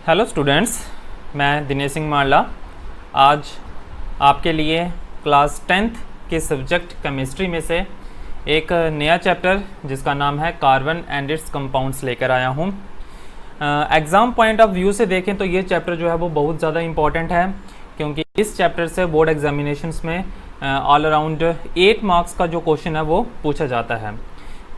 Hello students, मैं दिनेश सिंह मारला आज आपके लिए क्लास 10th के सब्जेक्ट केमिस्ट्री में से एक नया चैप्टर जिसका नाम है कार्बन एंड इट्स कंपाउंड्स लेकर आया हूँ। एग्ज़ाम पॉइंट ऑफ व्यू से देखें तो ये चैप्टर जो है वो बहुत ज़्यादा इम्पॉर्टेंट है, क्योंकि इस चैप्टर से बोर्ड एग्जामिनेशंस में ऑल अराउंड 8 मार्क्स का जो क्वेश्चन है वो पूछा जाता है।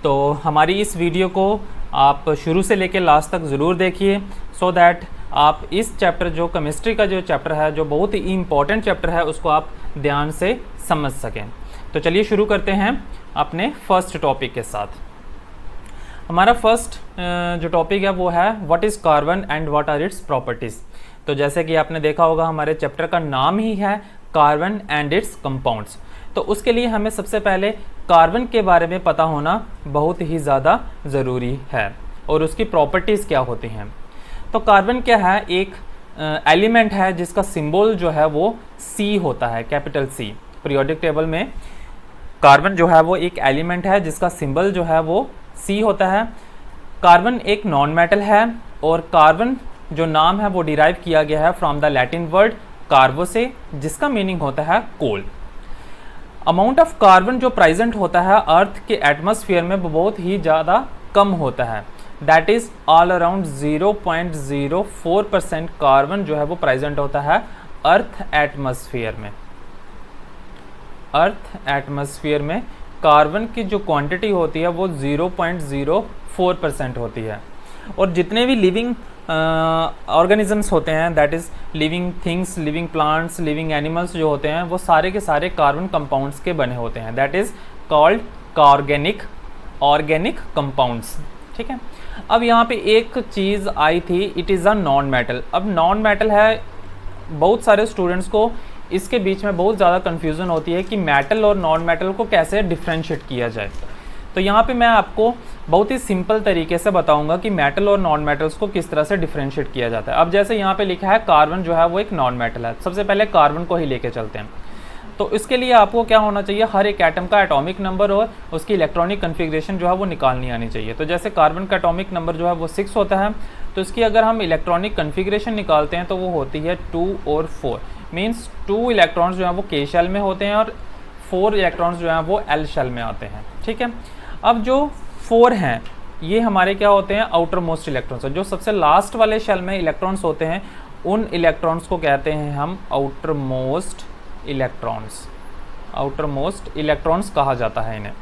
तो हमारी इस वीडियो को आप शुरू से लेकर लास्ट तक ज़रूर देखिए, सो दैट आप इस चैप्टर जो केमिस्ट्री का जो चैप्टर है, जो बहुत ही इम्पॉर्टेंट चैप्टर है, उसको आप ध्यान से समझ सकें। तो चलिए शुरू करते हैं अपने फर्स्ट टॉपिक के साथ। हमारा फर्स्ट जो टॉपिक है वो है what is carbon and what are its properties. तो जैसे कि आपने देखा होगा, हमारे चैप्टर का नाम ही है कार्बन एंड इट्स कंपाउंड्स। तो उसके लिए हमें सबसे पहले कार्बन के बारे में पता होना बहुत ही ज़्यादा ज़रूरी है और उसकी प्रॉपर्टीज़ क्या होती हैं। तो कार्बन क्या है, एक एलिमेंट है जिसका सिंबल जो है वो C होता है, कैपिटल C। पीरियोडिक टेबल में कार्बन जो है वो एक एलिमेंट है जिसका सिंबल जो है वो C होता है। कार्बन एक नॉन मेटल है और कार्बन जो नाम है वो डिराइव किया गया है फ्रॉम द लैटिन वर्ड कार्बो से, जिसका मीनिंग होता है कोल। अमाउंट ऑफ कार्बन जो प्रेजेंट होता है अर्थ के एटमॉस्फेयर में वो बहुत ही ज़्यादा कम होता है, that is all around 0.04% carbon जो है वो प्रेजेंट होता है अर्थ एटमॉस्फेयर में। अर्थ एटमॉस्फेयर में कार्बन की जो क्वांटिटी होती है वो 0.04% होती है। और जितने भी लिविंग ऑर्गेनिजम्स होते हैं, that is living things, living plants, living animals जो होते हैं, वो सारे के सारे कार्बन कंपाउंड्स के बने होते हैं, that is called organic compounds. ठीक है। अब यहाँ पे एक चीज़ आई थी, it is a non metal. अब नॉन मेटल है, बहुत सारे स्टूडेंट्स को इसके बीच में बहुत ज़्यादा कन्फ्यूज़न होती है कि मेटल और नॉन मेटल को कैसे डिफ्रेंशिएट किया जाए। तो यहाँ पे मैं आपको बहुत ही सिंपल तरीके से बताऊंगा कि मेटल और नॉन मेटल्स को किस तरह से डिफ्रेंशिएट किया जाता है। अब जैसे यहाँ पे लिखा है कार्बन जो है वो एक नॉन मेटल है, सबसे पहले कार्बन को ही लेके चलते हैं। तो इसके लिए आपको क्या होना चाहिए, हर एक एटम का एटॉमिक नंबर और उसकी इलेक्ट्रॉनिक कन्फिग्रेशन जो है वो निकालनी आनी चाहिए। तो जैसे कार्बन का एटॉमिक नंबर जो है वो 6 होता है, तो इसकी अगर हम इलेक्ट्रॉनिक कन्फिग्रेशन निकालते हैं तो वो होती है 2 और 4। मीन्स 2 इलेक्ट्रॉन्स जो हैं वो K शेल में होते हैं और 4 इलेक्ट्रॉन्स जो हैं वो L शेल में आते हैं। ठीक है। अब जो 4 हैं ये हमारे क्या होते हैं, आउटर मोस्ट इलेक्ट्रॉन्स। जो सबसे लास्ट वाले शेल में इलेक्ट्रॉन्स होते हैं, उन इलेक्ट्रॉन्स को कहते हैं हम outer most electrons. Outer most electrons कहा जाता है इन्हें।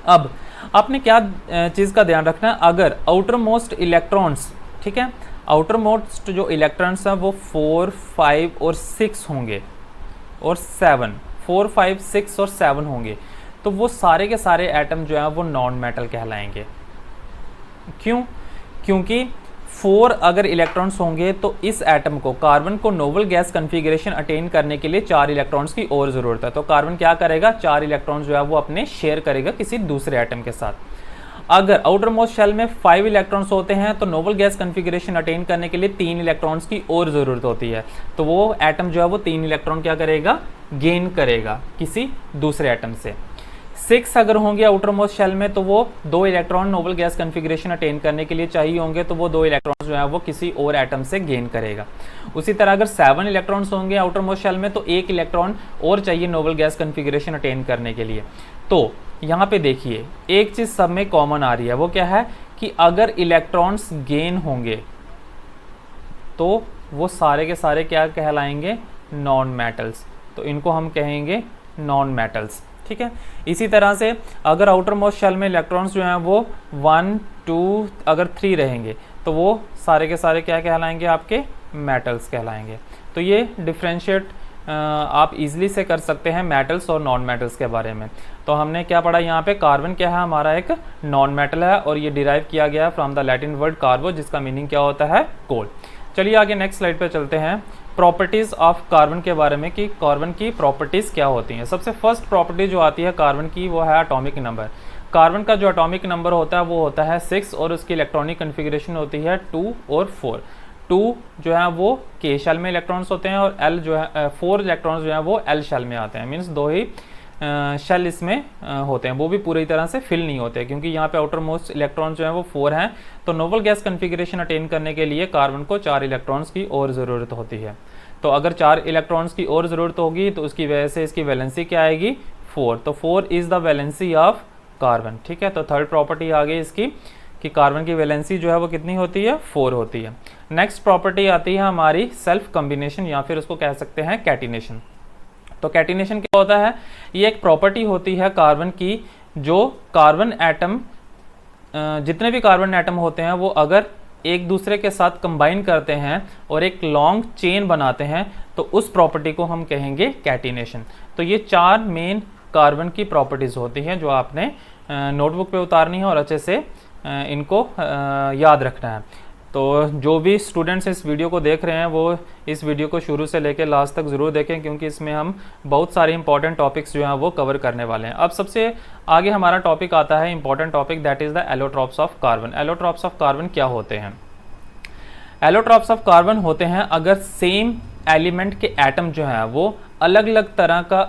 अब आपने क्या चीज़ का ध्यान रखना है, अगर आउटर मोस्ट इलेक्ट्रॉन्स, ठीक है, आउटर मोस्ट जो इलेक्ट्रॉन्स हैं वो 4, 5 और 6 होंगे और 7, 4, 5, 6 और 7 होंगे, तो वो सारे के सारे एटम जो है वो नॉन मेटल कहलाएंगे। क्यों? क्योंकि 4 अगर इलेक्ट्रॉन्स होंगे तो इस एटम को, कार्बन को, नोबल गैस कन्फिग्रेशन अटेन करने के लिए 4 इलेक्ट्रॉन्स की और ज़रूरत है। तो कार्बन क्या करेगा, 4 इलेक्ट्रॉन्स जो है वो अपने शेयर करेगा किसी दूसरे एटम के साथ। अगर आउटर मोस्ट शेल में 5 इलेक्ट्रॉन्स होते हैं तो नोबल गैस कन्फिग्रेशन अटेन करने के लिए 3 इलेक्ट्रॉन्स की और ज़रूरत होती है। तो वो एटम जो है वो 3 इलेक्ट्रॉन क्या करेगा, गेन करेगा किसी दूसरे एटम से। 6 अगर होंगे आउटर मोस्ट शेल में तो वो 2 electron noble gas configuration attain करने के लिए चाहिए होंगे, तो वो 2 इलेक्ट्रॉन्स जो है वो किसी और एटम से गेन करेगा। उसी तरह अगर 7 इलेक्ट्रॉन्स होंगे आउटर मोस्ट शेल में तो 1 इलेक्ट्रॉन और चाहिए नोबल गैस कन्फिग्रेशन अटेन करने के लिए। तो यहाँ पे देखिए एक चीज़ सब में कॉमन आ रही है, वो क्या है कि अगर इलेक्ट्रॉन्स गेन होंगे तो वो सारे के सारे क्या कहलाएंगे, नॉन मेटल्स। तो इनको हम कहेंगे नॉन मेटल्स। ठीक है। इसी तरह से अगर आउटर मोस्ट शेल में इलेक्ट्रॉन्स जो हैं वो 1, 2 अगर 3 रहेंगे तो वो सारे के सारे क्या कहलाएंगे, आपके मेटल्स कहलाएंगे। तो ये डिफ्रेंशिएट आप इजीली से कर सकते हैं मेटल्स और नॉन मेटल्स के बारे में। तो हमने क्या पढ़ा यहाँ पे, कार्बन क्या है, हमारा एक नॉन मेटल है और ये डिराइव किया गया है फ्रॉम द लैटिन वर्ड कार्बो, जिसका मीनिंग क्या होता है, कोल। चलिए आगे नेक्स्ट स्लाइड पे चलते हैं, प्रॉपर्टीज़ ऑफ कार्बन के बारे में कि कार्बन की प्रॉपर्टीज़ क्या होती हैं। सबसे फर्स्ट प्रॉपर्टी जो आती है कार्बन की वो है एटॉमिक नंबर। कार्बन का जो एटॉमिक नंबर होता है वो होता है 6 और उसकी इलेक्ट्रॉनिक कन्फिग्रेशन होती है 2 और 4। 2 जो है वो K शेल में इलेक्ट्रॉन्स होते हैं और L जो है 4 इलेक्ट्रॉन्स जो है वो L शेल में आते हैं। मीन्स 2 ही शेल इसमें होते हैं, वो भी पूरी तरह से फिल नहीं होते, क्योंकि यहाँ पे आउटर मोस्ट इलेक्ट्रॉन जो है वो 4 हैं। तो नोबल गैस कन्फिग्रेशन अटेन करने के लिए कार्बन को 4 इलेक्ट्रॉन्स की और ज़रूरत होती है। तो अगर 4 इलेक्ट्रॉन्स की और ज़रूरत होगी तो उसकी वजह से इसकी वैलेंसी क्या आएगी, 4। तो 4 is the valency of carbon. ठीक है, तो थर्ड प्रॉपर्टी आ गई इसकी कि कार्बन की वैलेंसी जो है वो कितनी होती है, 4 होती है। नेक्स्ट प्रॉपर्टी आती है हमारी सेल्फ कम्बिनेशन, या फिर उसको कह सकते हैं कैटिनेशन। तो कैटिनेशन क्या होता है, ये एक प्रॉपर्टी होती है कार्बन की, जो कार्बन एटम, जितने भी कार्बन एटम होते हैं वो अगर एक दूसरे के साथ कंबाइन करते हैं और एक लॉन्ग चेन बनाते हैं तो उस प्रॉपर्टी को हम कहेंगे कैटिनेशन। तो ये 4 मेन कार्बन की प्रॉपर्टीज़ होती हैं जो आपने नोटबुक पे उतारनी है और अच्छे से इनको याद रखना है। तो जो भी स्टूडेंट्स इस वीडियो को देख रहे हैं वो इस वीडियो को शुरू से लेकर लास्ट तक ज़रूर देखें, क्योंकि इसमें हम बहुत सारे इंपॉर्टेंट टॉपिक्स जो हैं वो कवर करने वाले हैं। अब सबसे आगे हमारा टॉपिक आता है important topic, that is the allotropes of carbon. Allotropes of carbon क्या होते हैं? एलोट्रॉप्स ऑफ कार्बन होते हैं अगर सेम एलिमेंट के एटम जो हैं वो अलग अलग तरह का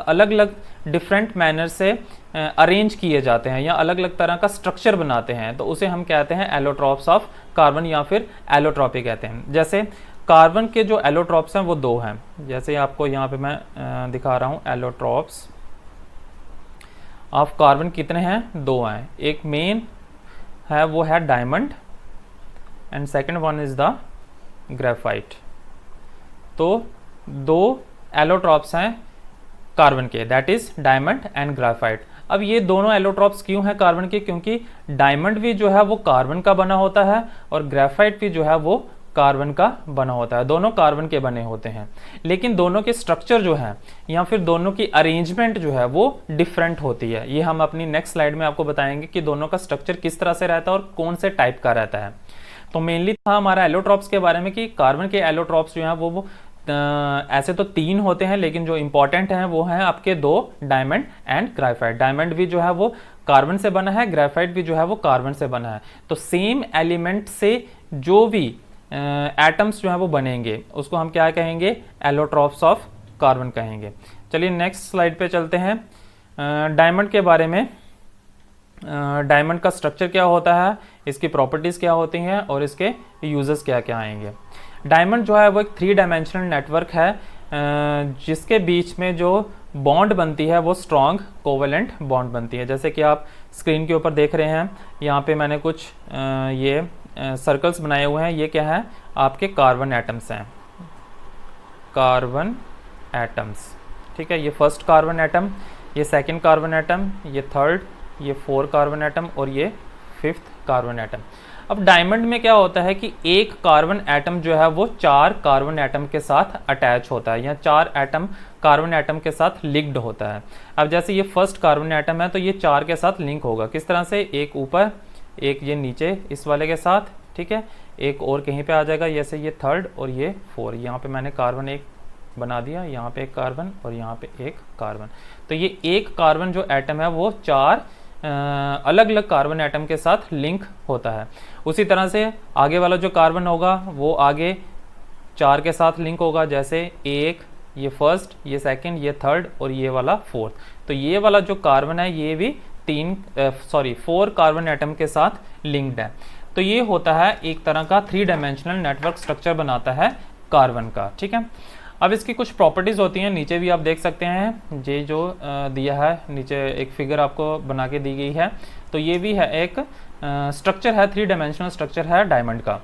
अलग अलग डिफरेंट मैनर से अरेंज किए जाते हैं या अलग अलग तरह का स्ट्रक्चर बनाते हैं, तो उसे हम कहते हैं एलोट्रॉप्स ऑफ कार्बन या फिर एलोट्रॉपी कहते हैं। जैसे कार्बन के जो एलोट्रॉप्स हैं वो 2 हैं, जैसे आपको यहाँ पे मैं दिखा रहा हूँ। एलोट्रॉप्स ऑफ कार्बन कितने हैं? 2 हैं। एक मेन है वो है diamond and second one is the graphite. तो 2 एलोट्रॉप्स हैं कार्बन के, that is diamond and graphite. अब ये दोनों एलोट्रॉप्स क्यों हैं कार्बन के? क्योंकि डायमंड भी जो है वो कार्बन का बना होता है और ग्रेफाइट भी जो है वो कार्बन का बना होता है, दोनों कार्बन के बने होते हैं। लेकिन दोनों के स्ट्रक्चर जो है या फिर दोनों की अरेंजमेंट जो है वो डिफरेंट होती है। ये हम अपनी नेक्स्ट स्लाइड में आपको बताएंगे कि दोनों का स्ट्रक्चर किस तरह से रहता है और कौन से टाइप का रहता है। तो मेनली था हमारा एलोट्रॉप्स के बारे में कि कार्बन के एलोट्रॉप्स जो हैं वो ऐसे तो 3 होते हैं, लेकिन जो इंपॉर्टेंट हैं वो हैं आपके 2, डायमंड एंड ग्रेफाइट। डायमंड भी जो है वो कार्बन से बना है, ग्रेफाइट भी जो है वो कार्बन से बना है। तो सेम एलिमेंट से जो भी एटम्स जो है वो बनेंगे उसको हम क्या कहेंगे? एलोट्रॉप्स ऑफ कार्बन कहेंगे। चलिए नेक्स्ट स्लाइड पे चलते हैं। डायमंड के बारे में, डायमंड का स्ट्रक्चर क्या होता है, इसकी प्रॉपर्टीज़ क्या होती हैं और इसके यूजेस क्या क्या आएंगे। डायमंड जो है वो एक 3 डायमेंशनल नेटवर्क है जिसके बीच में जो बॉन्ड बनती है वो स्ट्रॉन्ग कोवेलेंट बॉन्ड बनती है। जैसे कि आप स्क्रीन के ऊपर देख रहे हैं, यहाँ पे मैंने कुछ ये सर्कल्स बनाए हुए हैं। ये क्या है? आपके कार्बन एटम्स हैं, कार्बन एटम्स। ठीक है, ये फर्स्ट कार्बन एटम, ये सेकंड कार्बन एटम, ये थर्ड, ये 4 कार्बन एटम और ये 5th कार्बन एटम। अब डायमंड में क्या होता है कि एक कार्बन एटम जो है वो 4 कार्बन एटम के साथ अटैच होता है या 4 एटम कार्बन एटम के साथ लिंक्ड होता है। अब जैसे ये फर्स्ट कार्बन एटम है तो ये 4 के साथ लिंक होगा। किस तरह से? एक ऊपर, एक ये नीचे इस वाले के साथ, ठीक है, एक और कहीं पे आ जाएगा, जैसे ये थर्ड और ये 4। यहाँ पे मैंने कार्बन एक बना दिया, यहाँ पे एक कार्बन और यहाँ पे एक कार्बन। तो ये एक कार्बन जो एटम है वो 4 अलग अलग कार्बन एटम के साथ लिंक होता है। उसी तरह से आगे वाला जो कार्बन होगा वो आगे 4 के साथ लिंक होगा, जैसे एक, ये फर्स्ट, ये सेकंड, ये थर्ड और ये वाला 4th। तो ये वाला जो कार्बन है ये भी 4 कार्बन एटम के साथ लिंक्ड है। तो ये होता है एक तरह का 3 डायमेंशनल नेटवर्क स्ट्रक्चर बनाता है कार्बन का। ठीक है, अब इसकी कुछ प्रॉपर्टीज़ होती हैं, नीचे भी आप देख सकते हैं, ये जो दिया है नीचे एक फिगर आपको बना के दी गई है। तो ये भी है एक स्ट्रक्चर है, 3 डायमेंशनल स्ट्रक्चर है डायमंड का।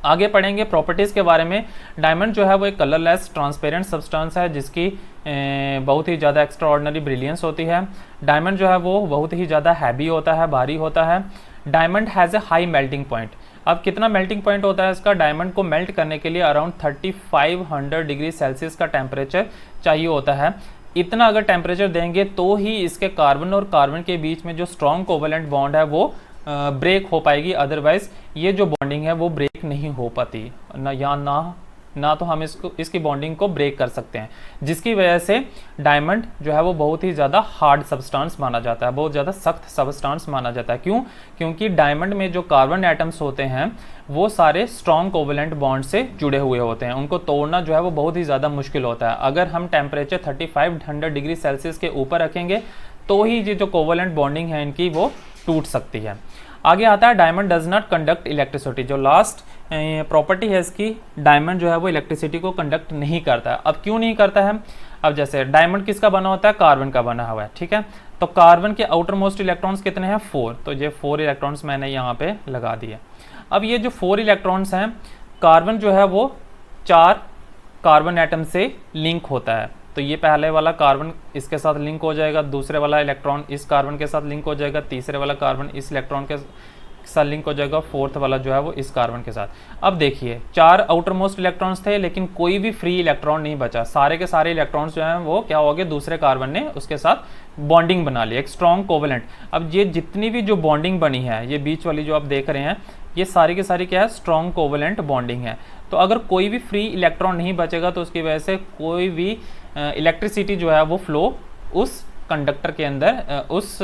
आगे पढ़ेंगे प्रॉपर्टीज़ के बारे में। डायमंड जो है वो एक कलरलेस ट्रांसपेरेंट सब्सटेंस है जिसकी बहुत ही ज़्यादा एक्स्ट्रा ऑर्डिनरी ब्रिलियंस होती है। डायमंड जो है वो बहुत ही ज़्यादा हैवी होता है, भारी होता है। Diamond has a high melting point. अब कितना मेल्टिंग पॉइंट होता है इसका? डायमंड को मेल्ट करने के लिए अराउंड 3500 डिग्री सेल्सियस का टेम्परेचर चाहिए होता है। इतना अगर टेम्परेचर देंगे तो ही इसके कार्बन और कार्बन के बीच में जो स्ट्रॉन्ग कोवेलेंट बॉन्ड है वो ब्रेक हो पाएगी, अदरवाइज ये जो बॉन्डिंग है वो ब्रेक नहीं हो पाती ना ना तो हम इसकी बॉन्डिंग को ब्रेक कर सकते हैं, जिसकी वजह से डायमंड जो है वो बहुत ही ज़्यादा हार्ड सब्सटेंस माना जाता है, बहुत ज़्यादा सख्त सब्सटेंस माना जाता है। क्यों? क्योंकि डायमंड में जो कार्बन एटम्स होते हैं वो सारे स्ट्रॉन्ग कोवेलेंट बॉन्ड से जुड़े हुए होते हैं, उनको तोड़ना जो है वो बहुत ही ज़्यादा मुश्किल होता है। अगर हम टेम्परेचर 3500 डिग्री सेल्सियस के ऊपर रखेंगे तो ही ये जो कोवेलेंट बॉन्डिंग है इनकी वो टूट सकती है। आगे आता है diamond does not conduct electricity. जो लास्ट प्रॉपर्टी है इसकी, डायमंड जो है वो इलेक्ट्रिसिटी को कंडक्ट नहीं करता है। अब क्यों नहीं करता है? अब जैसे डायमंड किसका बना होता है? कार्बन का बना हुआ है, ठीक है। तो कार्बन के आउटर मोस्ट इलेक्ट्रॉन्स कितने हैं? 4। तो ये 4 इलेक्ट्रॉन्स मैंने यहाँ पे लगा दिए। अब ये जो 4 इलेक्ट्रॉन्स हैं, कार्बन जो है वो 4 कार्बन एटम से लिंक होता है। तो ये पहले वाला कार्बन इसके साथ लिंक हो जाएगा, दूसरे वाला इलेक्ट्रॉन इस कार्बन के साथ लिंक हो जाएगा, तीसरे वाला कार्बन इस इलेक्ट्रॉन के साथ लिंक हो जाएगा, फोर्थ वाला जो है वो इस कार्बन के साथ। अब देखिए 4 आउटर मोस्ट इलेक्ट्रॉन्स थे, लेकिन कोई भी फ्री इलेक्ट्रॉन नहीं बचा। सारे के सारे इलेक्ट्रॉन्स जो हैं वो क्या हो गए? दूसरे कार्बन ने उसके साथ बॉन्डिंग बना ली, एक स्ट्रॉन्ग कोवेलेंट। अब ये जितनी भी जो बॉन्डिंग बनी है, ये बीच वाली जो आप देख रहे हैं, ये सारी की सारी क्या है? स्ट्रॉन्ग कोवेलेंट बॉन्डिंग है। तो अगर कोई भी फ्री इलेक्ट्रॉन नहीं बचेगा तो उसकी वजह से कोई भी इलेक्ट्रिसिटी जो है वो फ्लो उस कंडक्टर के अंदर, उस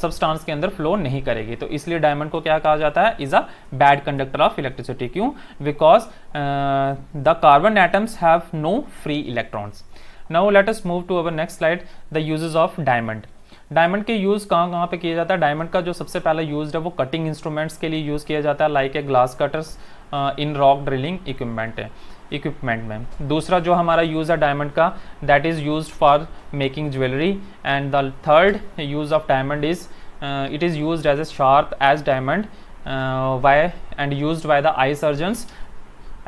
सब्सटेंस के अंदर फ्लो नहीं करेगी। तो इसलिए डायमंड को क्या कहा जाता है? Is a bad conductor of electricity. क्यों? Because the carbon atoms have no free electrons. Now let us move to our next slide, the uses of diamond. Diamond के यूज़ कहाँ पे किया जाता है? डायमंड का जो सबसे पहला यूज है वो कटिंग इंस्ट्रूमेंट्स के लिए यूज़ किया जाता है, like a glass cutters in rock drilling equipment में। दूसरा जो हमारा यूज़ है डायमंड का, that is used for making jewellery. And the third use of diamond is it is used as a sharp edge diamond by and used by the eye surgeons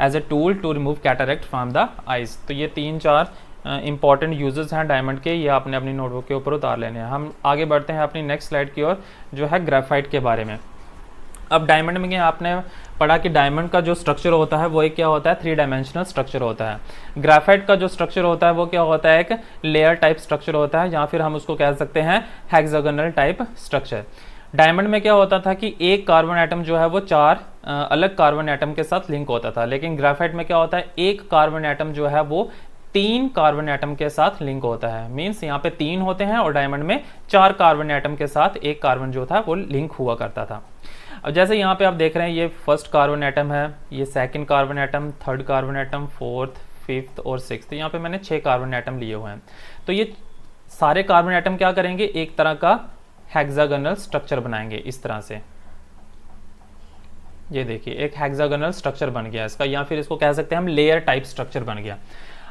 as a tool to remove cataract from the eyes. तो ये 3-4 important uses हैं diamond के, ये आपने अपनी notebook के ऊपर उतार लेने हैं। हम आगे बढ़ते हैं अपनी नेक्स्ट स्लाइड की ओर, जो है ग्रेफाइट के बारे में। अब डायमंड में आपने पढ़ा कि डायमंड का जो स्ट्रक्चर होता है वो एक क्या होता है? 3 डायमेंशनल स्ट्रक्चर होता है। ग्रेफाइट का जो स्ट्रक्चर होता है वो क्या होता है? एक लेयर टाइप स्ट्रक्चर होता है, या फिर हम उसको कह सकते हैं हेक्सागोनल टाइप स्ट्रक्चर। डायमंड में क्या होता था कि एक कार्बन एटम जो है वो 4 अलग कार्बन एटम के साथ लिंक होता था, लेकिन ग्रेफाइट में क्या होता है? एक कार्बन एटम जो है वो 3 कार्बन एटम के साथ लिंक होता है। मीन्स यहाँ पे 3 होते हैं और डायमंड में 4 कार्बन एटम के साथ एक कार्बन जो था वो लिंक हुआ करता था। अब जैसे यहाँ पे आप देख रहे हैं, ये फर्स्ट कार्बन एटम है, ये second carbon atom, third carbon atom, fourth, fifth और सिक्स्थ। यहाँ पे मैंने 6 कार्बन एटम लिए हुए हैं। तो ये सारे कार्बन एटम क्या करेंगे? एक तरह का हेक्सागोनल स्ट्रक्चर बनाएंगे इस तरह से। ये देखिए एक हेक्सागोनल स्ट्रक्चर बन गया इसका, या फिर इसको कह सकते हैं हम लेयर टाइप स्ट्रक्चर बन गया।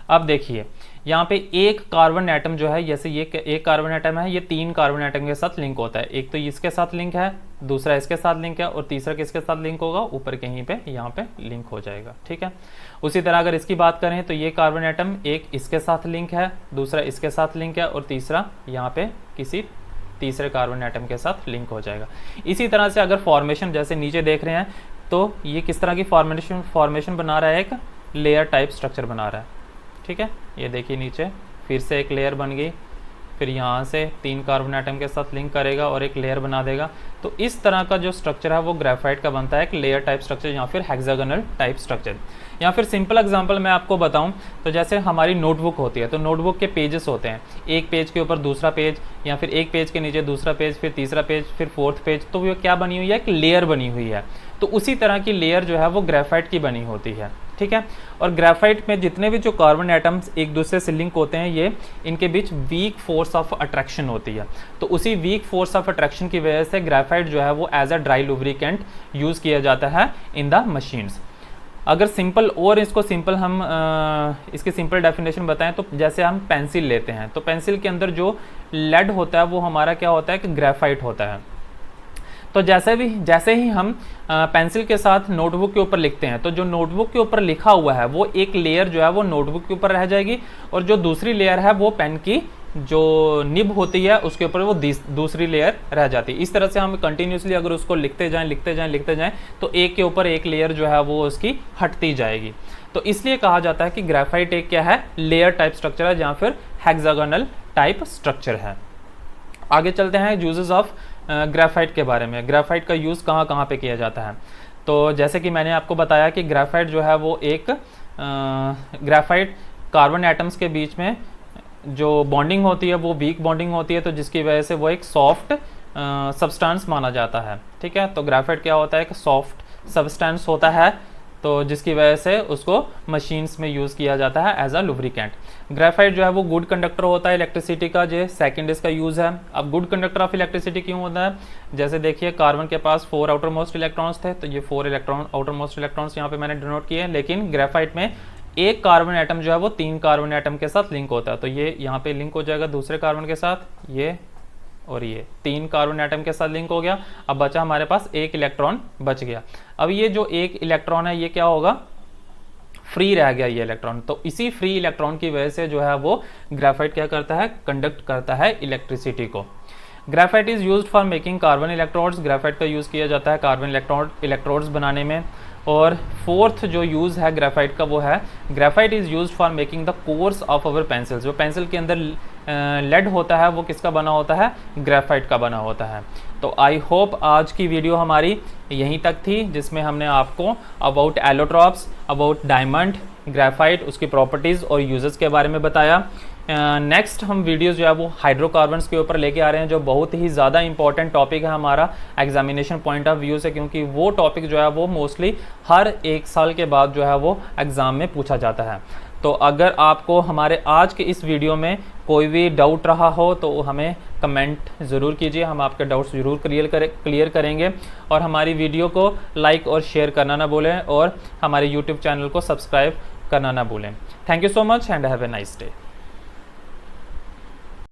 अब देखिए यहाँ पे एक कार्बन एटम जो है, जैसे ये एक कार्बन एटम है, ये 3 कार्बन एटम के साथ लिंक होता है। एक तो इसके साथ लिंक है, दूसरा इसके साथ लिंक है, और तीसरा किसके साथ लिंक होगा? ऊपर कहीं पे यहाँ पे लिंक हो जाएगा, ठीक है। उसी तरह अगर इसकी बात करें तो ये कार्बन एटम एक इसके साथ लिंक है, दूसरा इसके साथ लिंक है, और तीसरा यहाँ पे किसी तीसरे कार्बन एटम के साथ लिंक हो जाएगा। इसी तरह से अगर फॉर्मेशन जैसे नीचे देख रहे हैं, तो ये किस तरह की फॉर्मेशन बना रहा है? एक लेयर टाइप स्ट्रक्चर बना रहा है, ठीक है। ये देखिए नीचे फिर से एक लेयर बन गई, फिर यहाँ से 3 कार्बन एटम के साथ लिंक करेगा और एक लेयर बना देगा। तो इस तरह का जो स्ट्रक्चर है वो ग्रेफाइट का बनता है, एक लेयर टाइप स्ट्रक्चर या फिर हेक्सागोनल टाइप स्ट्रक्चर। या फिर सिंपल एग्जांपल मैं आपको बताऊं तो जैसे हमारी नोटबुक होती है, तो नोटबुक के पेजेस होते हैं, एक पेज के ऊपर दूसरा पेज, या फिर एक पेज के नीचे दूसरा पेज, फिर तीसरा पेज, फिर फोर्थ पेज। तो वो क्या बनी हुई है? एक लेयर बनी हुई है। तो उसी तरह की लेयर जो है वो ग्रेफाइट की बनी होती है, ठीक है। और ग्रेफाइट में जितने भी जो कार्बन एटम्स एक दूसरे से लिंक होते हैं, ये इनके बीच वीक फोर्स ऑफ अट्रैक्शन होती है। तो उसी वीक फोर्स ऑफ अट्रैक्शन की वजह से ग्रेफाइट जो है वो as a dry lubricant use किया जाता है इन द मशीन्स। अगर सिंपल और इसको सिंपल हम इसकी सिंपल डेफिनेशन बताएं तो जैसे हम पेंसिल लेते हैं, तो पेंसिल के अंदर जो लेड होता है वो हमारा क्या होता है? कि ग्रेफाइट होता है। तो जैसे ही हम पेंसिल के साथ नोटबुक के ऊपर लिखते हैं, तो जो नोटबुक के ऊपर लिखा हुआ है वो एक लेयर जो है वो नोटबुक के ऊपर रह जाएगी, और जो दूसरी लेयर है वो पेन की जो निब होती है उसके ऊपर वो दूसरी लेयर रह जाती है। इस तरह से हम कंटिन्यूसली अगर उसको लिखते जाएं तो एक के ऊपर एक लेयर जो है वो उसकी हटती जाएगी। तो इसलिए कहा जाता है कि ग्रेफाइट एक क्या है? लेयर टाइप स्ट्रक्चर है, या फिर हेक्सागोनल टाइप स्ट्रक्चर है। आगे चलते हैं यूजेस ऑफ ग्रेफाइट के बारे में। ग्रेफाइट का यूज़ कहाँ पे किया जाता है? तो जैसे कि मैंने आपको बताया कि ग्रेफाइट जो है वो एक ग्रेफाइट कार्बन एटम्स के बीच में जो बॉन्डिंग होती है वो वीक बॉन्डिंग होती है, तो जिसकी वजह से वो एक सॉफ्ट सब्सटेंस माना जाता है। ठीक है, तो ग्रेफाइट क्या होता है, एक सॉफ्ट सब्सटेंस होता है, तो जिसकी वजह से उसको मशीन्स में यूज़ किया जाता है एज अ लुब्रिकेंट। ग्रेफाइट जो है वो गुड कंडक्टर होता है इलेक्ट्रिसिटी का, जो सेकंड इसका यूज़ है। अब गुड कंडक्टर ऑफ इलेक्ट्रिसिटी क्यों होता है, जैसे देखिए कार्बन के पास 4 आउटर मोस्ट इलेक्ट्रॉन्स थे, तो ये 4 इलेक्ट्रॉन आउटर मोस्ट इलेक्ट्रॉन्स यहाँ पे मैंने डिनोट किए हैं, लेकिन ग्रेफाइट में एक कार्बन एटम जो है वो 3 कार्बन एटम के साथ लिंक होता है, तो ये यहाँ पे लिंक हो जाएगा दूसरे कार्बन के साथ, ये और ये 3 कार्बन एटम के साथ लिंक हो गया। अब बचा हमारे पास एक इलेक्ट्रॉन बच गया। अब ये जो एक इलेक्ट्रॉन है ये क्या होगा, फ्री रह गया ये इलेक्ट्रॉन, तो इसी फ्री इलेक्ट्रॉन की वजह से जो है वो ग्रेफाइट क्या करता है, कंडक्ट करता है इलेक्ट्रिसिटी को। Graphite is used for making carbon electrodes, graphite का यूज़ किया जाता है कार्बन इलेक्ट्रोड्स बनाने में। और फोर्थ जो यूज़ है ग्रेफाइट का वो है, graphite is used for making the course of our pencils. जो पेंसिल के अंदर लेड होता है वो किसका बना होता है, ग्रेफाइट का बना होता है। तो आई होप आज की वीडियो हमारी यहीं तक थी, जिसमें हमने आपको about allotropes, about diamond, graphite, उसकी प्रॉपर्टीज़ और यूजेस के बारे में बताया। नेक्स्ट हम वीडियोस जो है वो हाइड्रोकार्बन्स के ऊपर लेके आ रहे हैं, जो बहुत ही ज़्यादा इंपॉर्टेंट टॉपिक है हमारा एग्जामिनेशन पॉइंट ऑफ व्यू से, क्योंकि वो टॉपिक जो है वो मोस्टली हर 1 साल के बाद जो है वो एग्ज़ाम में पूछा जाता है। तो अगर आपको हमारे आज के इस वीडियो में कोई भी डाउट रहा हो तो हमें कमेंट ज़रूर कीजिए, हम आपके डाउट्स ज़रूर क्लियर करेंगे। और हमारी वीडियो को लाइक और शेयर करना ना भूलें, और हमारे यूट्यूब चैनल को सब्सक्राइब करना ना भूलें। Thank you so much and have a nice day.